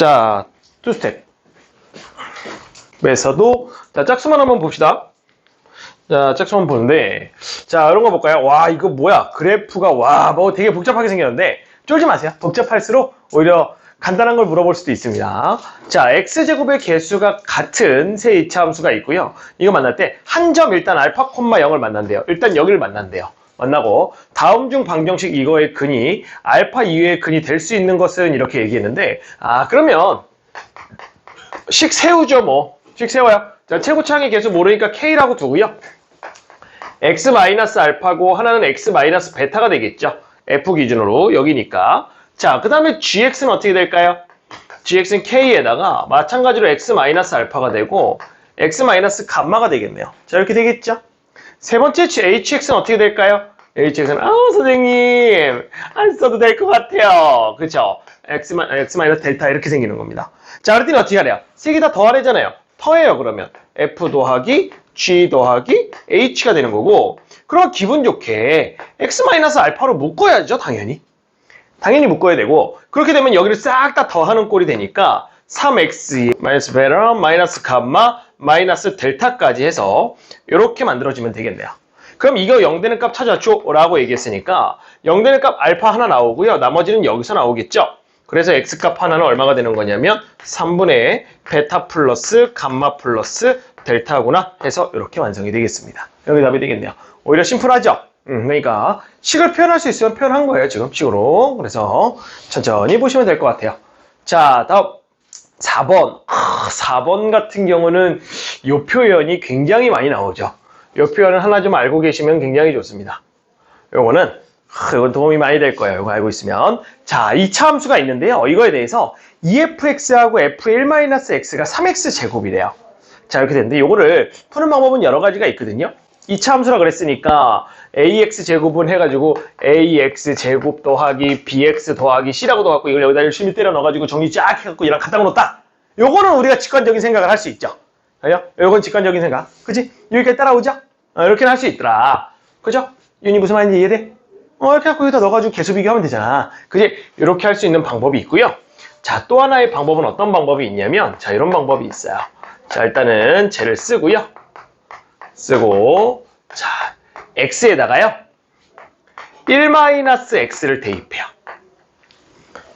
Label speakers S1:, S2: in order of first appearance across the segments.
S1: 자, 투 스텝. 에서도 자, 짝수만 한번 봅시다. 자, 짝수만 보는데, 자, 이런 거 볼까요? 와, 이거 뭐야? 그래프가, 와, 뭐 되게 복잡하게 생겼는데, 쫄지 마세요. 복잡할수록 오히려 간단한 걸 물어볼 수도 있습니다. 자, x제곱의 개수가 같은 세 이차함수가 있고요. 이거 만날 때 한 점 일단 알파, 0을 만난대요. 일단 여기를 만난대요. 만나고 다음 중 방정식 이거의 근이 알파 이외의 근이 될 수 있는 것은 이렇게 얘기했는데, 그러면 식 세우죠 뭐. 식 세워요. 자, 최고차항의 개수 모르니까 k라고 두고요. x-알파고 하나는 x-베타가 되겠죠. f 기준으로 여기니까. 자, 그 다음에 gx는 어떻게 될까요? gx는 k에다가 마찬가지로 x-알파가 되고 x-감마가 되겠네요. 자, 이렇게 되겠죠. 세 번째 hx는 어떻게 될까요? hx는 선생님 안 써도 될 것 같아요. 그렇죠? x-델타 이렇게 생기는 겁니다. 자, 그랬더니 어떻게 하래요? 세 개 다 더하래잖아요. 더해요. 그러면 f 더하기 g 더하기 h가 되는 거고, 그럼 기분 좋게 x-알파로 묶어야죠. 당연히 묶어야 되고, 그렇게 되면 여기를 싹 다 더하는 꼴이 되니까 3x 마이너스 베타 마이너스 감마 마이너스 델타까지 해서 이렇게 만들어지면 되겠네요. 그럼 이거 0되는 값 찾아줘 라고 얘기했으니까 0되는 값 알파 하나 나오고요. 나머지는 여기서 나오겠죠. 그래서 x값 하나는 얼마가 되는 거냐면 3분의 베타 플러스 감마 플러스 델타구나 해서 이렇게 완성이 되겠습니다. 여기 답이 되겠네요. 오히려 심플하죠? 그러니까 식을 표현할 수 있으면 표현한 거예요. 지금 식으로. 그래서 천천히 보시면 될 것 같아요. 자, 다음 4번. 4번 같은 경우는 이 표현이 굉장히 많이 나오죠. 이 표현을 하나 좀 알고 계시면 굉장히 좋습니다. 이건 도움이 많이 될 거예요. 이거 알고 있으면. 자, 2차 함수가 있는데요. 이거에 대해서 2fx하고 f1-x가 3x 제곱이래요. 자, 이렇게 되는데 이거를 푸는 방법은 여러 가지가 있거든요. 2차 함수라 그랬으니까 ax 제곱은 해가지고 ax 제곱 더하기 bx 더하기 c라고 넣어갖고 이걸 여기다 열심히 때려 넣어가지고 정리 쫙 해갖고 이랑 갖다 놓았다. 요거는 우리가 직관적인 생각을 할 수 있죠. 요건 직관적인 생각. 그치? 여기까지 따라오죠? 이렇게는 할 수 있더라. 그죠? 윤이 무슨 말인지 이해돼? 이렇게 해갖고 여기다 넣어가지고 개수 비교하면 되잖아. 그지? 이렇게 할 수 있는 방법이 있고요. 자, 또 하나의 방법은 어떤 방법이 있냐면, 자, 이런 방법이 있어요. 자, 일단은 쟤를 쓰고요. 자, x에다가요 1-x를 대입해요.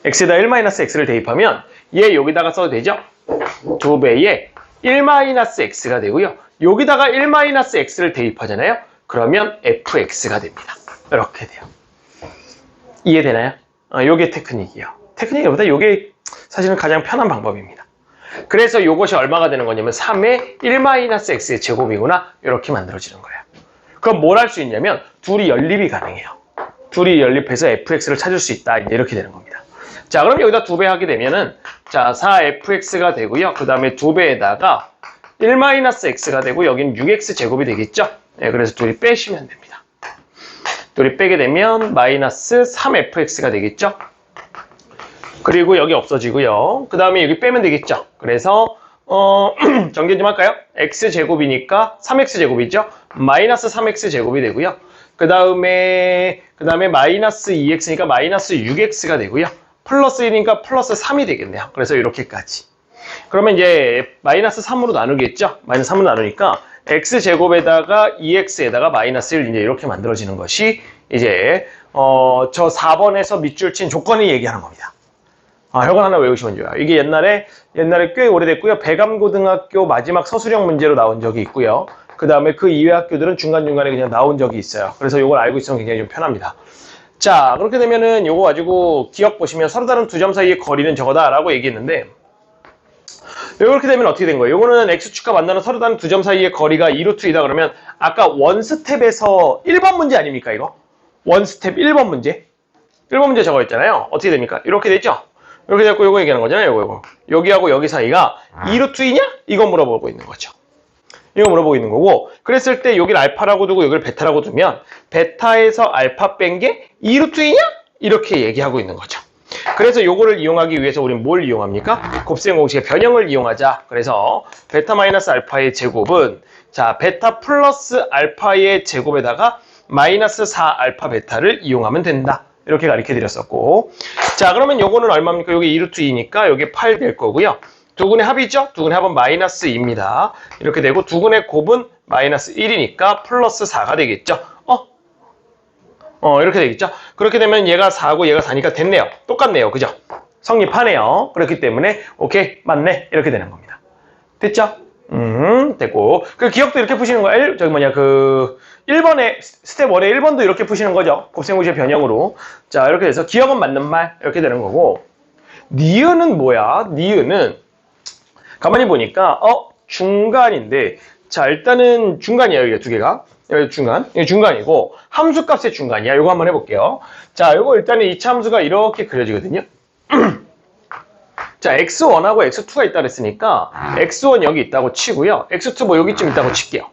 S1: x에다 1-x를 대입하면 얘 여기다가 써도 되죠? 2배의 1-x가 되고요. 여기다가 1-x를 대입하잖아요. 그러면 fx가 됩니다. 이렇게 돼요. 이해되나요? 요게 테크닉이에요. 테크닉보다 요게 사실은 가장 편한 방법입니다. 그래서 요것이 얼마가 되는 거냐면 3의 1-x의 제곱이구나. 이렇게 만들어지는 거예요. 그럼 뭘 할 수 있냐면 둘이 연립이 가능해요. 둘이 연립해서 fx를 찾을 수 있다. 이렇게 되는 겁니다. 자, 그럼 여기다 2배 하게 되면은 자, 4fx가 되고요. 그 다음에 2배에다가 1-x가 되고 여기는 6x 제곱이 되겠죠? 네, 그래서 둘이 빼시면 됩니다. 둘이 빼게 되면 마이너스 3fx가 되겠죠? 그리고 여기 없어지고요. 그 다음에 여기 빼면 되겠죠? 그래서 정리 좀 할까요? x제곱이니까 3x제곱이죠? 마이너스 3x제곱이 되고요. 그 다음에 마이너스 2x니까 마이너스 6x가 되고요. 플러스 1이니까 플러스 3이 되겠네요. 그래서 이렇게까지. 그러면 이제 마이너스 3으로 나누겠죠? 마이너스 3으로 나누니까 x제곱에다가 2x에다가 마이너스 1 이제 이렇게 만들어지는 것이 이제 저 4번에서 밑줄 친 조건을 얘기하는 겁니다. 이건 하나 외우시면 좋아요. 이게 옛날에 꽤 오래됐고요. 배감고등학교 마지막 서술형 문제로 나온 적이 있고요. 그 다음에 그 이외 학교들은 중간중간에 그냥 나온 적이 있어요. 그래서 이걸 알고 있으면 굉장히 좀 편합니다. 자, 그렇게 되면은 요거 가지고 기억 보시면 서로 다른 두 점 사이의 거리는 저거다라고 얘기했는데, 이렇게 되면 어떻게 된 거예요? 요거는 x축과 만나는 서로 다른 두 점 사이의 거리가 2루트이다 그러면 아까 원스텝에서 1번 문제 아닙니까, 이거? 원스텝 1번 문제. 1번 문제 저거 있잖아요. 어떻게 됩니까? 이렇게 되죠? 이렇게 됐고 요거 얘기하는 거잖아요. 요거. 여기하고 여기 사이가 2루트이냐? 이거 물어보고 있는 거죠. 이거 물어보고 있는 거고, 그랬을 때 여기를 알파라고 두고 여기를 베타라고 두면 베타에서 알파 뺀 게 2루트이냐? 이렇게 얘기하고 있는 거죠. 그래서 요거를 이용하기 위해서 우리는 뭘 이용합니까? 곱셈 공식의 변형을 이용하자. 그래서 베타 마이너스 알파의 제곱은 자, 베타 플러스 알파의 제곱에다가 마이너스 4 알파 베타를 이용하면 된다. 이렇게 가르쳐 드렸었고. 자, 그러면 요거는 얼마입니까? 요게 2루트 2니까 요게 8 될 거고요. 두근의 합이죠? 두근의 합은 마이너스 2입니다. 이렇게 되고 두근의 곱은 마이너스 1이니까 플러스 4가 되겠죠? 이렇게 되겠죠? 그렇게 되면 얘가 4고 얘가 4니까 됐네요. 똑같네요. 그죠? 성립하네요. 그렇기 때문에 오케이, 맞네. 이렇게 되는 겁니다. 됐죠? 됐고. 그 기억도 이렇게 푸시는 거예요. 1번에, 스텝 1에 1번도 이렇게 푸시는 거죠. 곱셈공식의 변형으로. 자, 이렇게 돼서 기억은 맞는 말. 이렇게 되는 거고. 니은은 뭐야? 니은은 가만히 보니까 중간인데, 자, 일단은 중간이에요. 이게 두 개가. 여기 중간. 이게 중간이고 함수값의 중간이야. 이거 한번 해볼게요. 자, 이거 일단은 2차 함수가 이렇게 그려지거든요. 자, x1하고 x2가 있다 그랬으니까 x1 여기 있다고 치고요. x2 뭐 여기쯤 있다고 칠게요.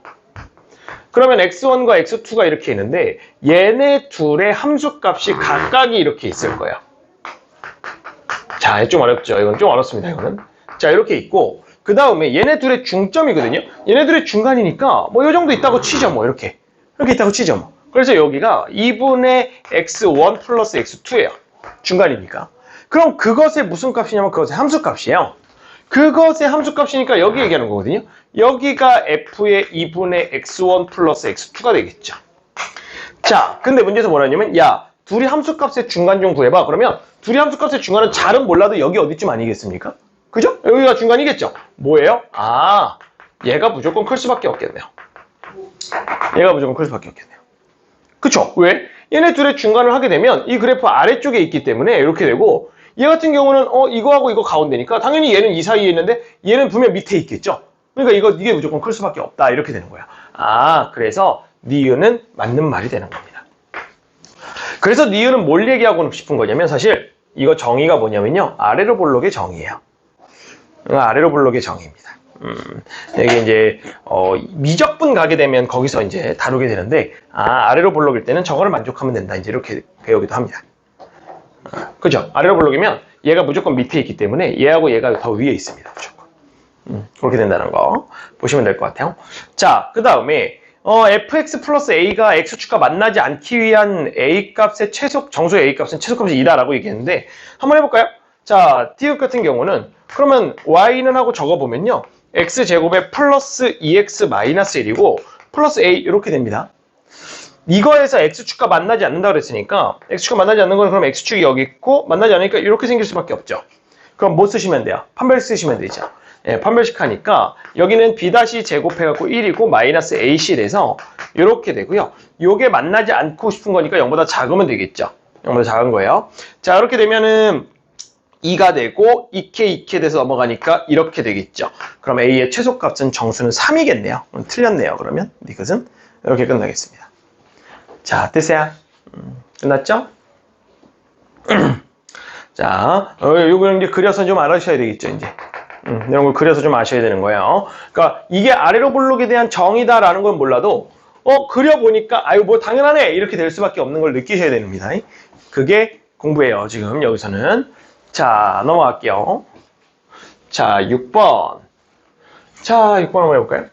S1: 그러면 x1과 x2가 이렇게 있는데 얘네 둘의 함수값이 각각이 이렇게 있을 거예요. 자, 좀 어렵죠. 이건 좀 어렵습니다. 이거는. 자, 이렇게 있고 그 다음에 얘네 둘의 중점이거든요. 얘네 둘의 중간이니까 뭐 이 정도 있다고 치죠. 뭐 이렇게 있다고 치죠. 뭐. 그래서 여기가 2분의 x1 플러스 x2예요. 중간이니까. 그럼 그것의 무슨 값이냐면 그것의 함수값이에요. 그것의 함수값이니까 여기 얘기하는 거거든요. 여기가 f의 2분의 x1 플러스 x2가 되겠죠. 자, 근데 문제에서 뭐라냐면 야, 둘이 함수값의 중간 좀 구해봐. 그러면 둘이 함수값의 중간은 잘은 몰라도 여기 어디쯤 아니겠습니까? 그죠? 여기가 중간이겠죠? 뭐예요? 아, 얘가 무조건 클 수밖에 없겠네요. 얘가 무조건 클 수밖에 없겠네요. 그쵸? 왜? 얘네 둘의 중간을 하게 되면 이 그래프 아래쪽에 있기 때문에 이렇게 되고 얘 같은 경우는 이거하고 이거 가운데니까 당연히 얘는 이 사이에 있는데 얘는 분명 밑에 있겠죠? 그러니까 이게 무조건 클 수밖에 없다. 이렇게 되는 거야. 아, 그래서 니은은 맞는 말이 되는 겁니다. 그래서 니은은 뭘 얘기하고 싶은 거냐면 사실 이거 정의가 뭐냐면요. 아래로 볼록의 정의예요. 아래로 볼록의 정의입니다. 이게 이제 미적분 가게 되면 거기서 이제 다루게 되는데 아래로 볼록일 때는 저거를 만족하면 된다. 이제 이렇게 배우기도 합니다. 그죠? 아래로 볼록이면 얘가 무조건 밑에 있기 때문에 얘하고 얘가 더 위에 있습니다. 무조건. 그렇게 된다는 거 보시면 될 것 같아요. 자, 그 다음에 fx 플러스 a가 x축과 만나지 않기 위한 a값의 정수 a값은 최소값이 2다라고 얘기했는데 한번 해볼까요? 자, 디귿 같은 경우는 그러면 y는 하고 적어보면요. x제곱에 플러스 2x 마이너스 1이고 플러스 a 이렇게 됩니다. 이거에서 x축과 만나지 않는다 그랬으니까 x축과 만나지 않는 건 그럼 x축이 여기 있고 만나지 않으니까 이렇게 생길 수밖에 없죠. 그럼 뭐 쓰시면 돼요? 판별 쓰시면 되죠. 예, 판별식 하니까 여기는 b 제곱해갖고 1이고 마이너스 ac 돼서 이렇게 되고요. 요게 만나지 않고 싶은 거니까 0보다 작으면 되겠죠. 0보다 작은 거예요. 자, 이렇게 되면은 2가 되고 2k 돼서 넘어가니까 이렇게 되겠죠. 그럼 a의 최소값은 정수는 3이겠네요. 틀렸네요. 그러면 이것은 이렇게 끝나겠습니다. 자, 됐어요? 끝났죠? 자, 요거 이제 그려서 좀 알아주셔야 되겠죠, 이제. 이런 걸 그려서 좀 아셔야 되는 거예요. 그러니까 이게 아래로 볼록에 대한 정의다라는 건 몰라도 그려보니까 아유 뭐 당연하네 이렇게 될 수밖에 없는 걸 느끼셔야 됩니다. 그게 공부예요. 지금 여기서는. 자, 넘어갈게요. 자, 6번. 자, 6번 한번 해볼까요?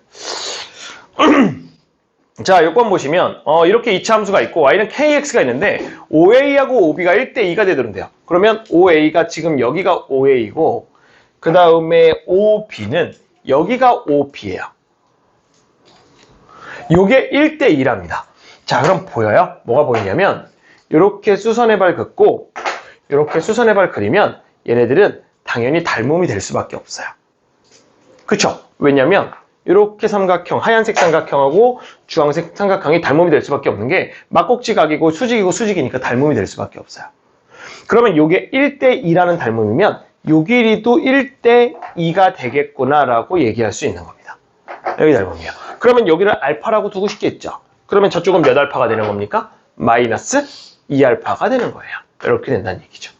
S1: 자, 6번 보시면 이렇게 2차 함수가 있고 y는 kx가 있는데 5a하고 5b가 1대2가 되도록 돼요. 그러면 5a가 지금 여기가 5a고 그 다음에 5b는 여기가 5b예요. 요게 1대2랍니다. 자, 그럼 보여요? 뭐가 보이냐면 이렇게 수선의 발 긋고 이렇게 수선의 발 그리면 얘네들은 당연히 닮음이 될 수밖에 없어요. 그쵸? 왜냐면 이렇게 삼각형, 하얀색 삼각형하고 주황색 삼각형이 닮음이 될 수밖에 없는 게 막꼭지각이고 수직이고 수직이니까 닮음이 될 수밖에 없어요. 그러면 이게 1대2라는 닮음이면 요 길이도 1대2가 되겠구나라고 얘기할 수 있는 겁니다. 여기 닮음이요. 그러면 여기를 알파라고 두고 싶겠죠. 그러면 저쪽은 몇 알파가 되는 겁니까? 마이너스 2알파가 되는 거예요. 이렇게 된다는 얘기죠.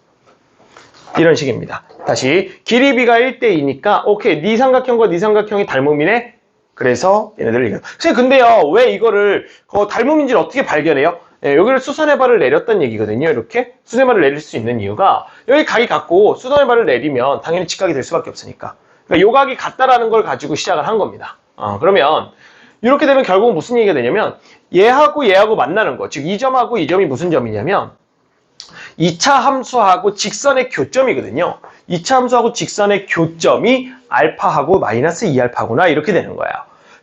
S1: 이런 식입니다. 다시 길이 b가 1대2니까 오케이, 네 삼각형과 네 삼각형이 닮음이네. 그래서 얘네들을 얘기해요. 선생님 근데요 왜 이거를 닮음인지를 어떻게 발견해요? 예, 여기를 수선의 발을 내렸다는 얘기거든요. 이렇게 수선의 발을 내릴 수 있는 이유가 여기 각이 같고 수선의 발을 내리면 당연히 직각이 될 수밖에 없으니까. 그러니까 요 각이 같다라는 걸 가지고 시작을 한 겁니다. 그러면 이렇게 되면 결국은 무슨 얘기가 되냐면 얘하고 얘하고 만나는 거, 즉 이 점하고 이 점이 무슨 점이냐면 2차 함수하고 직선의 교점이거든요. 2차 함수하고 직선의 교점이 알파하고 마이너스 2알파구나 이렇게 되는 거예요.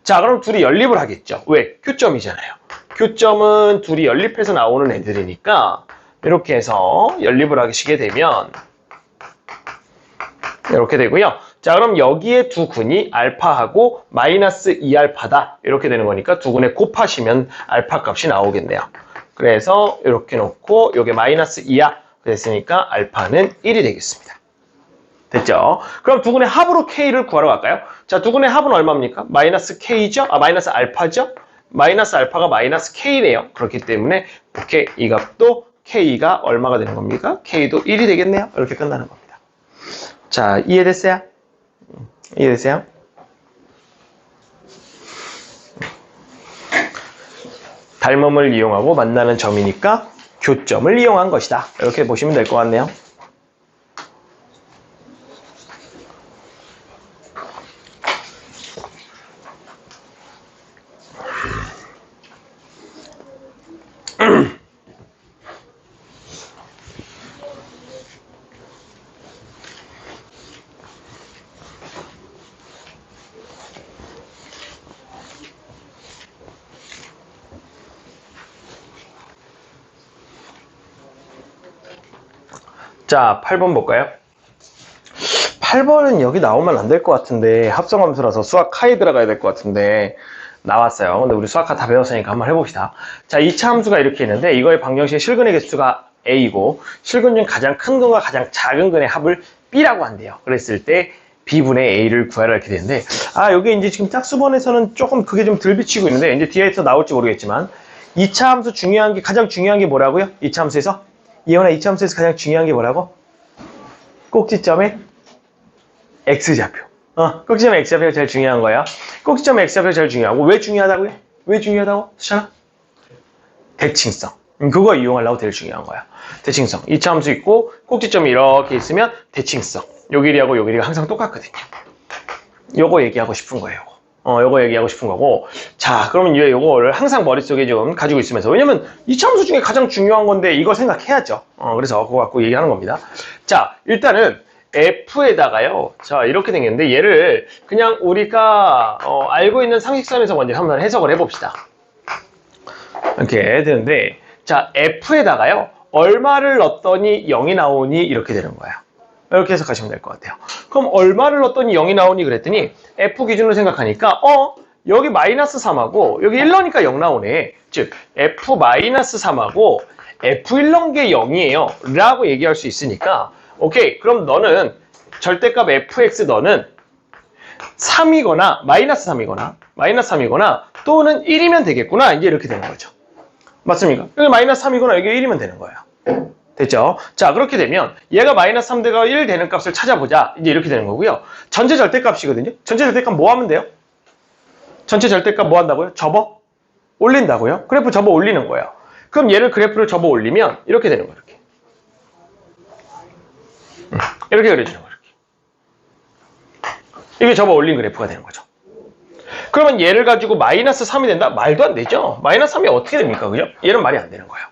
S1: 자, 그럼 둘이 연립을 하겠죠. 왜? 교점이잖아요. 교점은 둘이 연립해서 나오는 애들이니까 이렇게 해서 연립을 하시게 되면 이렇게 되고요. 자, 그럼 여기에 두 근이 알파하고 마이너스 2알파다 이렇게 되는 거니까 두 근에 곱하시면 알파 값이 나오겠네요. 그래서 이렇게 놓고 이게 마이너스 2야 그랬으니까 알파는 1이 되겠습니다. 됐죠? 그럼 두 근의 합으로 K를 구하러 갈까요? 자, 두 근의 합은 얼마입니까? 마이너스 K죠? 마이너스 알파죠? 마이너스 알파가 마이너스 K네요. 그렇기 때문에 오케이, 이 값도 K가 얼마가 되는 겁니까? K도 1이 되겠네요. 이렇게 끝나는 겁니다. 자, 이해됐어요? 이해됐어요? 닮음을 이용하고 만나는 점이니까 교점을 이용한 것이다. 이렇게 보시면 될 것 같네요. 자, 8번 볼까요? 8번은 여기 나오면 안 될 것 같은데 합성함수라서 수학하에 들어가야 될 것 같은데 나왔어요. 근데 우리 수학하 다 배웠으니까 한번 해봅시다. 자, 2차 함수가 이렇게 있는데 이거의 방정식의 실근의 개수가 A이고 실근 중 가장 큰 근과 가장 작은 근의 합을 B라고 한대요. 그랬을 때 B분의 A를 구하라 이렇게 되는데 여기 이제 지금 짝수번에서는 조금 그게 좀 덜 비치고 있는데 이제 뒤에서 나올지 모르겠지만 2차 함수 가장 중요한 게 뭐라고요? 2차 함수에서? 이원아 2차 함수에서 가장 중요한 게 뭐라고? 꼭지점의 X좌표. 꼭지점의 X좌표가 제일 중요한 거야. 꼭지점의 X좌표가 제일 중요하고 왜 중요하다고요? 왜 중요하다고? 수찬아? 대칭성. 그거 이용하려고 제일 중요한 거야. 대칭성. 2차 함수 있고 꼭지점이 이렇게 있으면 대칭성. 요 길이하고 요 길이가 항상 똑같거든요. 요거 얘기하고 싶은 거예요. 요거 얘기하고 싶은 거고. 자, 그러면 이제 요거를 항상 머릿속에 좀 가지고 있으면서. 왜냐면 2차 함수 중에 가장 중요한 건데 이거 생각해야죠. 그래서 그거 갖고 얘기하는 겁니다. 자, 일단은 F에다가요. 자, 이렇게 생겼는데 얘를 그냥 우리가 알고 있는 상식선에서 먼저 한번 해석을 해봅시다. 이렇게 되는데 자, F에다가요. 얼마를 넣었더니 0이 나오니 이렇게 되는 거예요. 이렇게 해석하시면 될 것 같아요. 그럼 얼마를 넣었더니 0이 나오니 그랬더니 F 기준으로 생각하니까 여기 마이너스 3하고 여기 1 넣으니까 0 나오네. 즉 F 마이너스 3하고 F1 넣은 게 0이에요 라고 얘기할 수 있으니까 오케이, 그럼 너는 절대값 fx 너는 3이거나 마이너스 3이거나 또는 1이면 되겠구나. 이제 이렇게 되는 거죠. 맞습니까? 여기 마이너스 3이거나 여기 1이면 되는 거예요. 됐죠? 자, 그렇게 되면 얘가 마이너스 3대가 1 되는 값을 찾아보자. 이제 이렇게 되는 거고요. 전체 절대값이거든요. 전체 절대값 뭐 하면 돼요? 전체 절대값 뭐 한다고요? 접어? 올린다고요? 그래프 접어 올리는 거예요. 그럼 얘를 그래프를 접어 올리면 이렇게 되는 거예요. 이렇게 그려주는 거예요. 이게 접어 올린 그래프가 되는 거죠. 그러면 얘를 가지고 마이너스 3이 된다? 말도 안 되죠. 마이너스 3이 어떻게 됩니까? 그죠? 얘는 말이 안 되는 거예요.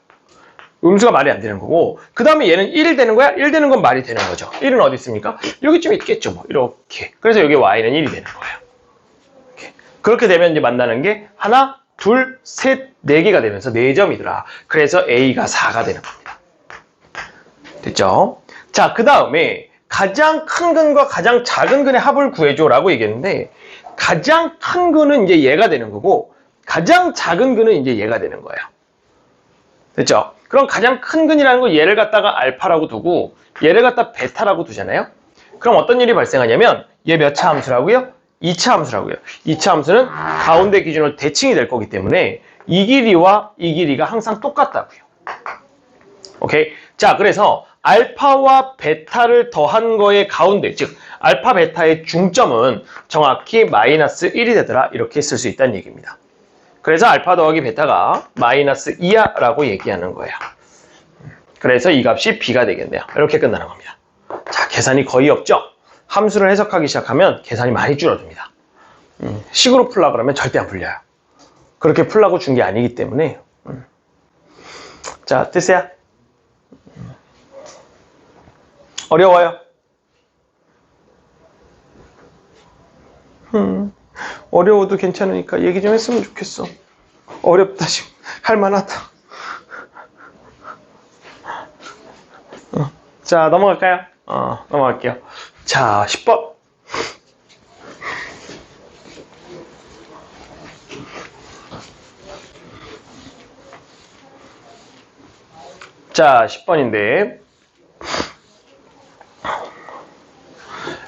S1: 음수가 말이 안 되는 거고 그 다음에 얘는 1 되는 거야? 1 되는 건 말이 되는 거죠. 1은 어디 있습니까? 여기쯤 있겠죠. 뭐 이렇게. 그래서 여기 y는 1이 되는 거예요. 이렇게. 그렇게 되면 이제 만나는 게 하나, 둘, 셋, 네 개가 되면서 4점이더라. 그래서 a가 4가 되는 겁니다. 됐죠? 자, 그 다음에 가장 큰 근과 가장 작은 근의 합을 구해줘라고 얘기했는데 가장 큰 근은 이제 얘가 되는 거고 가장 작은 근은 이제 얘가 되는 거예요. 됐죠? 그럼 가장 큰 근이라는 거 얘를 갖다가 알파라고 두고 얘를 갖다 베타라고 두잖아요. 그럼 어떤 일이 발생하냐면 얘 몇 차 함수라고요? 2차 함수라고요. 2차 함수는 가운데 기준으로 대칭이 될 거기 때문에 이 길이와 이 길이가 항상 똑같다고요. 오케이? 자, 그래서 알파와 베타를 더한 거의 가운데, 즉 알파 베타의 중점은 정확히 마이너스 1이 되더라. 이렇게 쓸 수 있다는 얘기입니다. 그래서 알파 더하기 베타가 마이너스 2야 라고 얘기하는 거예요. 그래서 이 값이 b가 되겠네요. 이렇게 끝나는 겁니다. 자, 계산이 거의 없죠? 함수를 해석하기 시작하면 계산이 많이 줄어듭니다. 식으로 풀라 그러면 절대 안 풀려요. 그렇게 풀라고 준 게 아니기 때문에. 자, 됐어요? 어려워요? 어려워도 괜찮으니까 얘기 좀 했으면 좋겠어. 어렵다 지금. 할만하다. 자, 넘어갈까요? 넘어갈게요. 자, 10번. 자, 10번인데.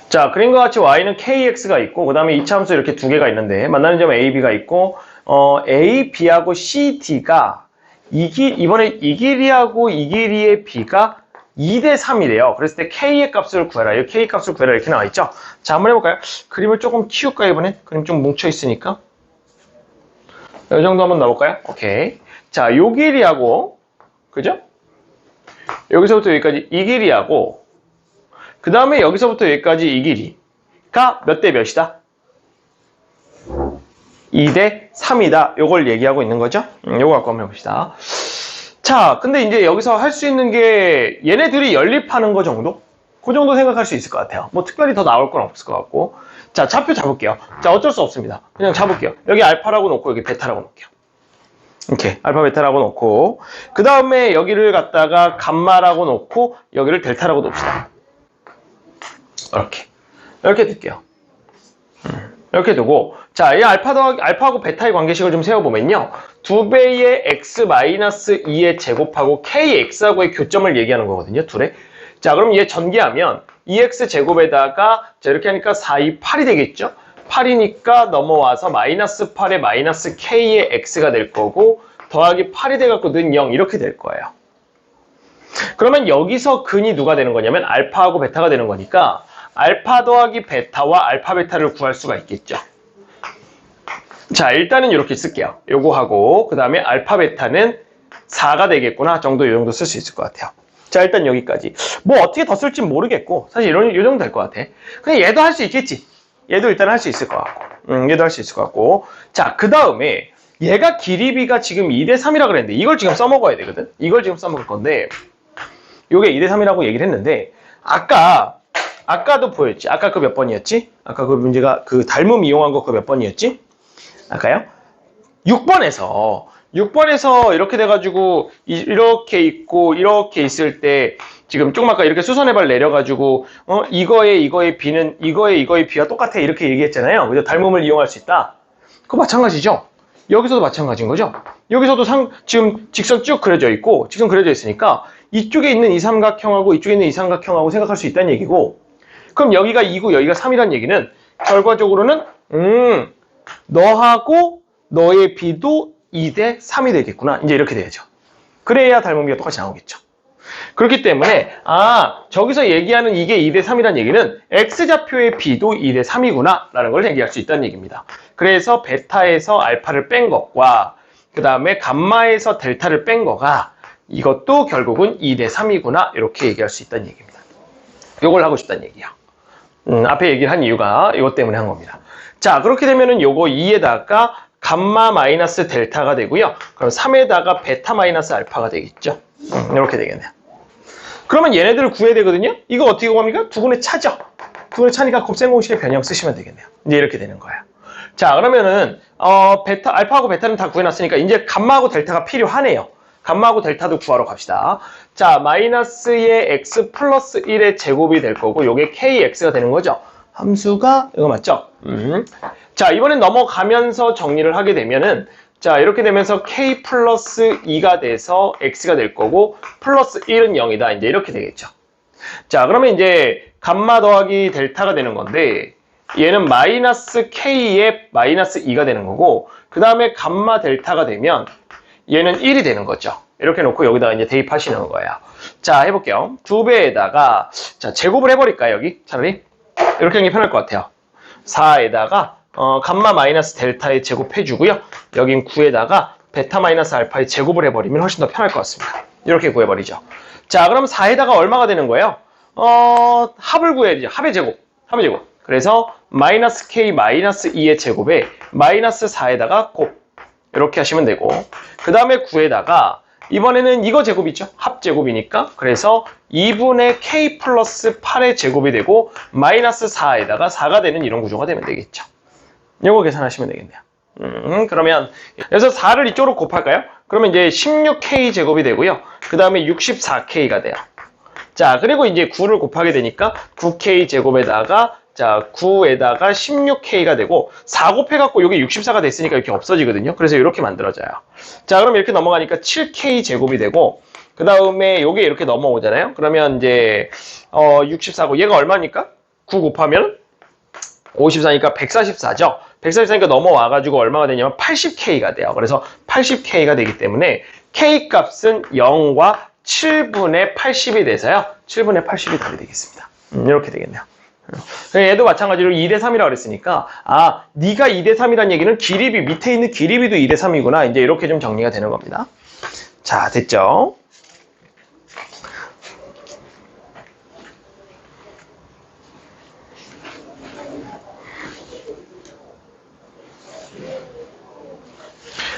S1: 자, 그림과 같이 y는 kx가 있고, 그 다음에 이차함수 이렇게 두 개가 있는데, 만나는 점 a, b가 있고, a, b하고 c, d가 이번에 이 길이하고 이 길이의 b가 2대 3이래요. 그랬을 때 k의 값을 구해라. 이 k 값을 구해라. 이렇게 나와 있죠? 자, 한번 해볼까요? 그림을 조금 키울까요, 이번엔? 그림 좀 뭉쳐 있으니까. 이 정도 한번 넣어볼까요? 오케이. 자, 요 길이하고, 그죠? 여기서부터 여기까지 이 길이하고, 그 다음에 여기서부터 여기까지 이 길이가 몇 대 몇이다? 2대 3이다. 요걸 얘기하고 있는 거죠? 요거 갖고 한번 해봅시다. 자, 근데 이제 여기서 할 수 있는 게 얘네들이 연립하는 거 정도? 그 정도 생각할 수 있을 것 같아요. 뭐 특별히 더 나올 건 없을 것 같고. 자, 좌표 잡을게요. 자, 어쩔 수 없습니다. 그냥 잡을게요. 여기 알파라고 놓고 여기 베타라고 놓을게요. 이렇게 알파 베타라고 놓고, 그 다음에 여기를 갖다가 감마라고 놓고 여기를 델타라고 놓읍시다. 이렇게 둘게요. 이렇게 두고, 자, 이 알파하고 베타의 관계식을 좀 세워보면요. 2배의 x-2의 제곱하고 kx하고의 교점을 얘기하는 거거든요, 둘에. 자, 그럼 얘 전개하면 2x 제곱에다가, 자, 이렇게 하니까 4, 2, 8이 되겠죠? 8이니까 넘어와서 마이너스 8에 마이너스 k의 x가 될 거고, 더하기 8이 돼갖고 는 0, 이렇게 될 거예요. 그러면 여기서 근이 누가 되는 거냐면 알파하고 베타가 되는 거니까, 알파 더하기 베타와 알파 베타를 구할 수가 있겠죠. 자, 일단은 이렇게 쓸게요. 요거 하고, 그 다음에 알파 베타는 4가 되겠구나 정도, 요 정도 쓸 수 있을 것 같아요. 자, 일단 여기까지. 뭐 어떻게 더 쓸지 모르겠고, 사실 요 정도 될 것 같아. 그냥 얘도 할 수 있겠지. 얘도 일단 할 수 있을 것 같고, 얘도 할 수 있을 것 같고. 자, 그 다음에 얘가 길이비가 지금 2대 3이라 그랬는데, 이걸 지금 써먹어야 되거든. 이걸 지금 써먹을 건데, 요게 2대 3이라고 얘기를 했는데, 아까도 보였지? 아까 그 몇 번이었지? 아까 그 문제가 그 닮음 이용한 거 그 몇 번이었지? 아까요? 6번에서 이렇게 돼가지고 이렇게 있고 이렇게 있을 때 지금 조금 아까 이렇게 수선의 발 내려가지고 이거의 b는 이거의 b와 똑같아 이렇게 얘기했잖아요. 그래서 닮음을 이용할 수 있다. 그거 마찬가지죠? 여기서도 마찬가지인 거죠? 여기서도 지금 직선 쭉 그려져 있고 직선 그려져 있으니까 이쪽에 있는 이 삼각형하고 이쪽에 있는 이 삼각형하고 생각할 수 있다는 얘기고, 그럼 여기가 2고 여기가 3이라는 얘기는 결과적으로는 너하고 너의 b도 2대 3이 되겠구나. 이제 이렇게 돼야죠. 그래야 닮음비가 똑같이 나오겠죠. 그렇기 때문에 저기서 얘기하는 이게 2대 3이라는 얘기는 x좌표의 b도 2대 3이구나 라는 걸 얘기할 수 있다는 얘기입니다. 그래서 베타에서 알파를 뺀 것과 그 다음에 감마에서 델타를 뺀 거가 이것도 결국은 2대 3이구나 이렇게 얘기할 수 있다는 얘기입니다. 이걸 하고 싶다는 얘기야. 앞에 얘기를 한 이유가 이것 때문에 한 겁니다. 자, 그렇게 되면은 요거 2에다가 감마 마이너스 델타가 되고요. 그럼 3에다가 베타 마이너스 알파가 되겠죠. 이렇게 되겠네요. 그러면 얘네들을 구해야 되거든요. 이거 어떻게 구합니까? 두분의 차죠. 두분의 차니까 곱셈 공식의 변형 쓰시면 되겠네요. 이제 이렇게 되는 거예요. 자, 그러면은 알파하고 베타는 다 구해놨으니까 이제 감마하고 델타가 필요하네요. 감마하고 델타도 구하러 갑시다. 자, 마이너스의 x 플러스 1의 제곱이 될 거고 요게 kx가 되는 거죠. 함수가 이거 맞죠? 자, 이번엔 넘어가면서 정리를 하게 되면은 자, 이렇게 되면서 k 플러스 2가 돼서 x가 될 거고 플러스 1은 0이다. 이제 이렇게 되겠죠. 자, 그러면 이제 감마 더하기 델타가 되는 건데 얘는 마이너스 k에 마이너스 2가 되는 거고 그 다음에 감마 델타가 되면 얘는 1이 되는 거죠. 이렇게 놓고 여기다가 이제 대입하시는 거예요. 자, 해볼게요. 2배에다가 자, 제곱을 해버릴까요, 여기? 차라리? 이렇게 하는 게 편할 것 같아요. 4에다가 감마 마이너스 델타의 제곱 해주고요. 여긴 9에다가 베타 마이너스 알파의 제곱을 해버리면 훨씬 더 편할 것 같습니다. 이렇게 구해버리죠. 자, 그럼 4에다가 얼마가 되는 거예요? 합을 구해야죠. 합의 제곱. 그래서 마이너스 k 마이너스 2의 제곱에 마이너스 4에다가 곱. 이렇게 하시면 되고 그 다음에 9에다가 이번에는 이거 제곱이죠. 합제곱이니까. 그래서 2분의 k 플러스 8의 제곱이 되고 마이너스 4에다가 4가 되는 이런 구조가 되면 되겠죠. 이거 계산하시면 되겠네요. 그러면 여기서 4를 이쪽으로 곱할까요? 그러면 이제 16k 제곱이 되고요. 그 다음에 64k가 돼요. 자, 그리고 이제 9를 곱하게 되니까 9k 제곱에다가 자, 9에다가 16k가 되고 4 곱해갖고 이게 64가 됐으니까 이렇게 없어지거든요. 그래서 이렇게 만들어져요. 자, 그럼 이렇게 넘어가니까 7k 제곱이 되고 그 다음에 이게 이렇게 넘어오잖아요. 그러면 이제 64고 얘가 얼마니까? 9 곱하면 54니까 144죠. 144니까 넘어와가지고 얼마가 되냐면 80k가 돼요. 그래서 80k가 되기 때문에 k 값은 0과 7분의 80이 돼서요. 7분의 80이 답이 되겠습니다. 이렇게 되겠네요. 얘도 마찬가지로 2대3이라고 그랬으니까 네가 2대3이란 얘기는 기립이 밑에 있는 기립이도 2대3이구나. 이제 이렇게 좀 정리가 되는 겁니다. 자, 됐죠?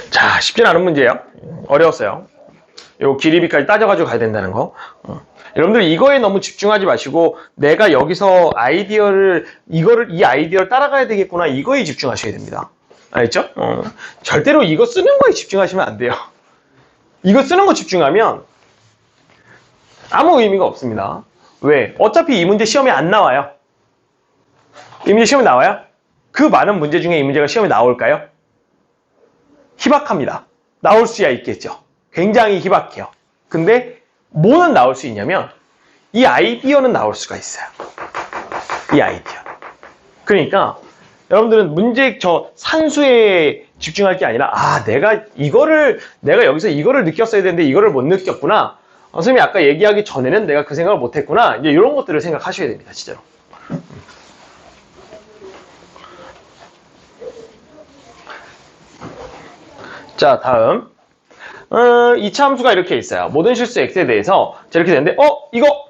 S1: 자, 쉽진 않은 문제예요. 어려웠어요. 요 기립이까지 따져가지고 가야 된다는 거. 여러분들 이거에 너무 집중하지 마시고 내가 여기서 이 아이디어를 따라가야 되겠구나 이거에 집중하셔야 됩니다. 알겠죠? 절대로 이거 쓰는 거에 집중하시면 안 돼요. 이거 쓰는 거 집중하면 아무 의미가 없습니다. 왜? 어차피 이 문제 시험에 안 나와요. 이 문제 시험에 나와요? 그 많은 문제 중에 이 문제가 시험에 나올까요? 희박합니다. 나올 수야 있겠죠. 굉장히 희박해요. 근데 뭐는 나올 수 있냐면 이 아이디어는 나올 수가 있어요. 이 아이디어. 그러니까 여러분들은 문제 산수에 집중할 게 아니라 내가 여기서 이거를 느꼈어야 되는데 이거를 못 느꼈구나. 선생님이 아까 얘기하기 전에는 내가 그 생각을 못 했구나. 이제 이런 것들을 생각하셔야 됩니다. 진짜로. 자, 다음. 2차 함수가 이렇게 있어요. 모든 실수 x에 대해서 이렇게 되는데 이거 이거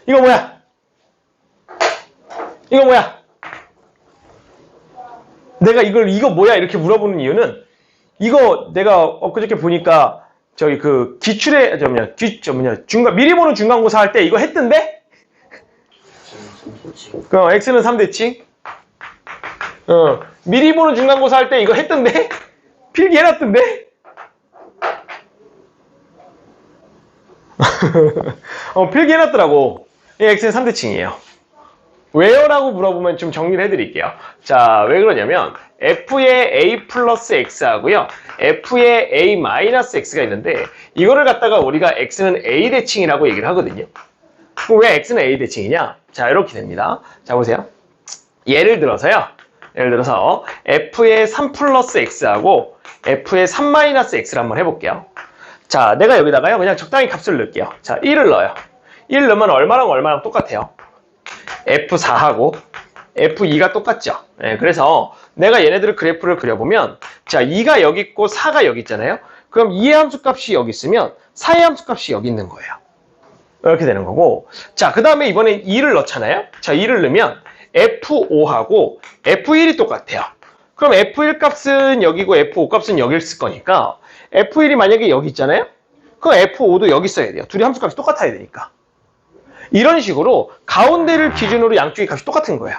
S1: 뭐야? 이거 뭐야? 내가 이거 뭐야? 이렇게 물어보는 이유는 이거 내가 엊그저께 보니까 저기 그 기출에 미리 보는 중간고사 할 때 이거 했던데? 그 x는 3대칭. 미리 보는 중간고사 할 때 이거 했던데? 필기해놨던데? 필기해놨더라고. 이 x는 3대칭이에요. 왜요? 라고 물어보면 좀 정리를 해드릴게요. 자, 왜 그러냐면 f의 a 플러스 x 하고요. f의 a 마이너스 x가 있는데 이거를 갖다가 우리가 x는 a 대칭이라고 얘기를 하거든요. 그럼 왜 x는 a 대칭이냐? 자, 이렇게 됩니다. 자, 보세요. 예를 들어서 f의 3 플러스 x하고 f의 3 마이너스 x를 한번 해볼게요. 자, 내가 여기다가요 그냥 적당히 값을 넣을게요. 자, 1을 넣어요. 1 넣으면 얼마랑 똑같아요? f4하고 f2가 똑같죠. 그래서 내가 얘네들을 그래프를 그려보면 자, 2가 여기 있고 4가 여기 있잖아요. 그럼 2의 함수값이 여기 있으면 4의 함수값이 여기 있는 거예요. 이렇게 되는 거고, 자, 그 다음에 이번에 2를 넣잖아요. 자, 2를 넣으면 F5하고 F1이 똑같아요. 그럼 F1 값은 여기고 F5 값은 여기 있을 거니까 F1이 만약에 여기 있잖아요. 그럼 F5도 여기 있어야 돼요. 둘이 함수값이 똑같아야 되니까. 이런 식으로 가운데를 기준으로 양쪽의 값이 똑같은 거예요.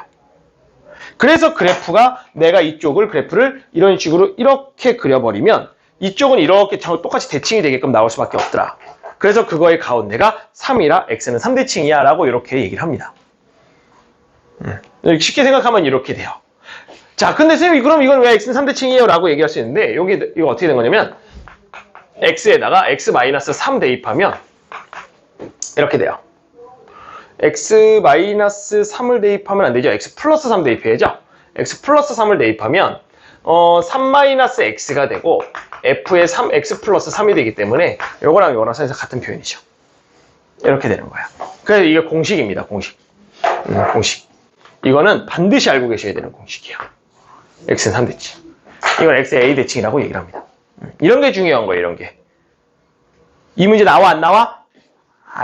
S1: 그래서 그래프가 내가 이쪽을 그래프를 이런 식으로 이렇게 그려버리면 이쪽은 이렇게 똑같이 대칭이 되게끔 나올 수밖에 없더라. 그래서 그거의 가운데가 3이라 x는 3대칭이야 라고 이렇게 얘기를 합니다. 쉽게 생각하면 이렇게 돼요. 자, 근데 선생님 그럼 이건 왜 x는 3대칭이에요? 라고 얘기할 수 있는데 이거 어떻게 된 거냐면 x에다가 x-3 대입하면 이렇게 돼요. x-3을 대입하면 안 되죠. x 플러스 3 대입해야죠. x 플러스 3을 대입하면 3-x가 되고 f의 3x 플러스 3이 되기 때문에 요거랑 요거랑 사이에서 같은 표현이죠. 이렇게 되는 거야. 그래서 이게 공식입니다. 공식. 이거는 반드시 알고 계셔야 되는 공식이에요. x는 3대칭. 이건 x의 a 대칭이라고 얘기를 합니다. 이런 게 중요한 거예요. 이런 게. 이 문제 나와 안 나와?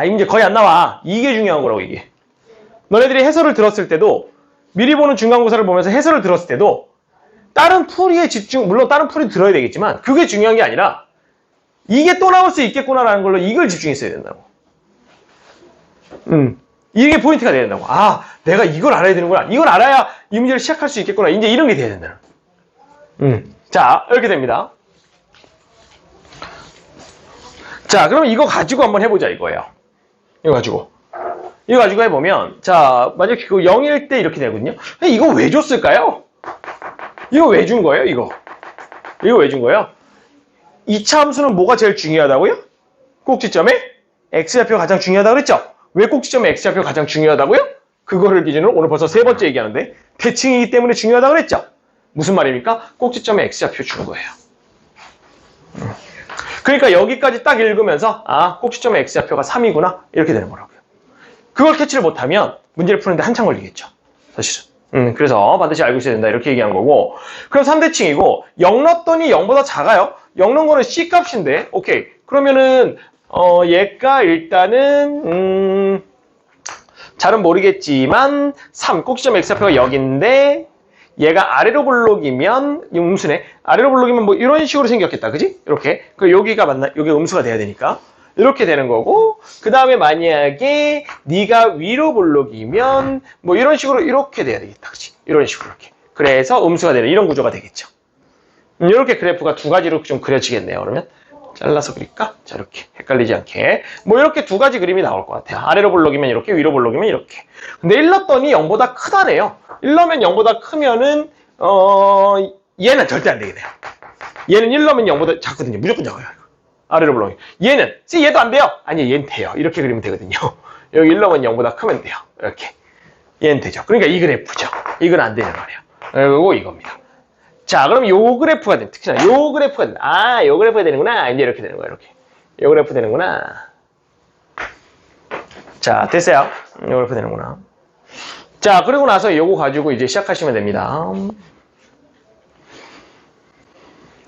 S1: 이 문제 거의 안 나와. 이게 중요한 거라고 이게. 너네들이 해설을 들었을 때도 미리 보는 중간고사를 보면서 해설을 들었을 때도 다른 풀이에 집중, 물론 다른 풀이 들어야 되겠지만 그게 중요한 게 아니라 이게 또 나올 수 있겠구나라는 걸로 이걸 집중했어야 된다고. 이게 포인트가 돼야 된다고. 아, 내가 이걸 알아야 되는구나. 이걸 알아야 이 문제를 시작할 수 있겠구나. 이제 이런 게 돼야 된다. 자, 이렇게 됩니다. 자, 그럼 이거 가지고 한번 해보자 이거예요. 이거 가지고 해보면, 자, 만약에 그 0일 때 이렇게 되거든요. 이거 왜 줬을까요? 이거 왜 준 거예요, 이거 왜 준 거예요? 2차 함수는 뭐가 제일 중요하다고요? 꼭지점에 x좌표가 가장 중요하다고 그랬죠? 왜 꼭지점에 x좌표가 가장 중요하다고요? 그거를 기준으로 오늘 벌써 세 번째 얘기하는데, 대칭이기 때문에 중요하다고 그랬죠? 무슨 말입니까? 꼭지점에 x좌표 준 거예요. 그러니까 여기까지 딱 읽으면서, 아, 꼭지점에 x좌표가 3이구나. 이렇게 되는 거라고요. 그걸 캐치를 못하면 문제를 푸는데 한참 걸리겠죠. 사실은. 그래서 반드시 알고 있어야 된다. 이렇게 얘기한 거고. 그럼 3대칭이고 0 넣었더니 0보다 작아요. 0 넣은 거는 C값인데. 오케이. 그러면은 얘가 일단은 잘은 모르겠지만 3 꼭지점 x좌표가 여기인데 얘가 아래로 볼록이면 이 음수네. 아래로 볼록이면 뭐 이런 식으로 생겼겠다. 그지? 이렇게. 그 여기가 맞나? 여기 음수가 돼야 되니까. 이렇게 되는 거고, 그 다음에 만약에 네가 위로 볼록이면 뭐 이런 식으로 이렇게 돼야 되겠다. 그치? 이런 식으로 이렇게. 그래서 음수가 되는 이런 구조가 되겠죠. 이렇게 그래프가 두 가지로 좀 그려지겠네요. 그러면 잘라서 그릴까? 자, 이렇게 헷갈리지 않게 뭐 이렇게 두 가지 그림이 나올 것 같아요. 아래로 볼록이면 이렇게, 위로 볼록이면 이렇게. 근데 1 넣었더니 0보다 크다네요. 1 넣으면 0보다 크면은 얘는 절대 안 되겠네요. 얘는 1 넣으면 0보다 작거든요. 무조건 작아요. 아래로 볼록이. 얘는 얘도 안 돼요. 아니, 얘는 돼요. 이렇게 그리면 되거든요. 여기 1 넣으면 0보다 크면 돼요. 이렇게. 얘는 되죠. 그러니까 이 그래프죠. 이건 안 되는 말이에요. 그리고 이겁니다. 자, 그럼 요 그래프가 돼. 특히나 요 그래프가 돼. 아, 요 그래프가 되는구나. 이제 이렇게 되는 거야. 이렇게. 요 그래프 되는구나. 자, 됐어요. 요 그래프 되는구나. 자, 그리고 나서 요거 가지고 이제 시작하시면 됩니다.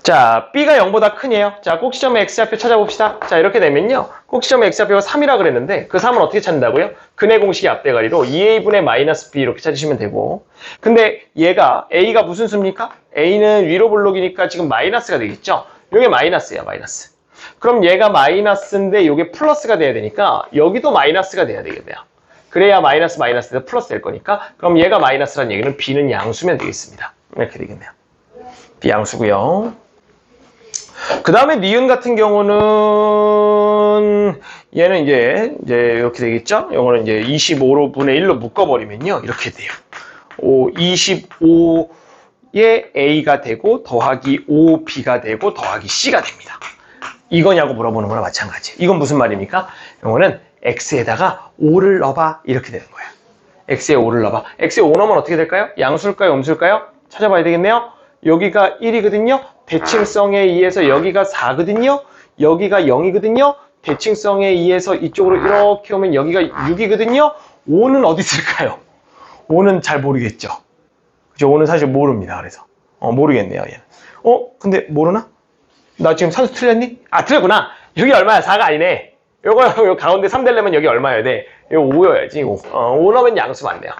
S1: 자, B가 0보다 크네요. 자, 꼭지점의 x좌표 찾아봅시다. 자, 이렇게 되면요. 꼭지점의 x좌표가 3이라 그랬는데 그 3은 어떻게 찾는다고요? 근의 공식의 앞대가리로 2a분의 마이너스 b 이렇게 찾으시면 되고. 근데 얘가 a가 무슨 수입니까? a는 위로 볼록이니까 지금 마이너스가 되겠죠? 이게 마이너스예요, 마이너스. 그럼 얘가 마이너스인데 이게 플러스가 돼야 되니까 여기도 마이너스가 돼야 되겠네요. 그래야 마이너스 돼서 플러스 될 거니까. 그럼 얘가 마이너스라는 얘기는 b는 양수면 되겠습니다. 이렇게 되겠네요. b 양수고요. 그 다음에 니은 같은 경우는 얘는 이제 이렇게 되겠죠? 이거는 이제 25분의 1로 묶어버리면요. 이렇게 돼요. 25에 A가 되고 더하기 5B가 되고 더하기 C가 됩니다. 이거냐고 물어보는 거나 마찬가지. 이건 무슨 말입니까? 이거는 X에다가 5를 넣어봐. 이렇게 되는 거예요. X에 5를 넣어봐. X에 5 넣으면 어떻게 될까요? 양수일까요? 음수일까요? 찾아봐야 되겠네요. 여기가 1이거든요. 대칭성에 의해서 여기가 4거든요. 여기가 0이거든요. 대칭성에 의해서 이쪽으로 이렇게 오면 여기가 6이거든요. 5는 어디 있을까요? 5는 잘 모르겠죠. 그죠? 5는 사실 모릅니다. 그래서 모르겠네요. 얘는. 근데 모르나? 나 지금 산수 틀렸니? 아, 틀렸구나. 여기 얼마야? 4가 아니네. 요거 가운데 3 되려면 여기 얼마여야 돼? 이거 5여야지. 5 넣으면 양수 맞네요.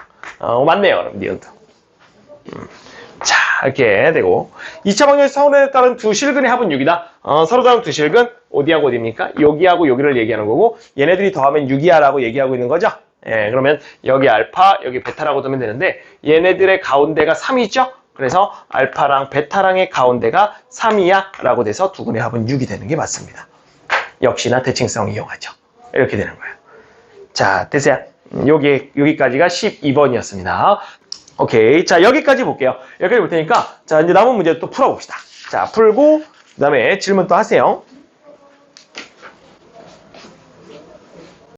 S1: 맞네요. 그럼 니은도. 자, 이렇게 되고 2차 방정식 서론에 따른 두 실근의 합은 6이다. 서로 다른 두 실근 어디하고 어디입니까? 여기하고 여기를 얘기하는 거고 얘네들이 더하면 6이야라고 얘기하고 있는 거죠. 예, 그러면 여기 알파, 여기 베타라고 두면 되는데 얘네들의 가운데가 3이죠. 그래서 알파랑 베타랑의 가운데가 3이야 라고 돼서 두 근의 합은 6이 되는 게 맞습니다. 역시나 대칭성 이용하죠. 이렇게 되는 거예요. 자, 됐어요. 여기까지가 12번이었습니다. 오케이. 자, 여기까지 볼게요. 여기까지 볼 테니까, 자, 이제 남은 문제 또 풀어봅시다. 자, 풀고, 그 다음에 질문 또 하세요.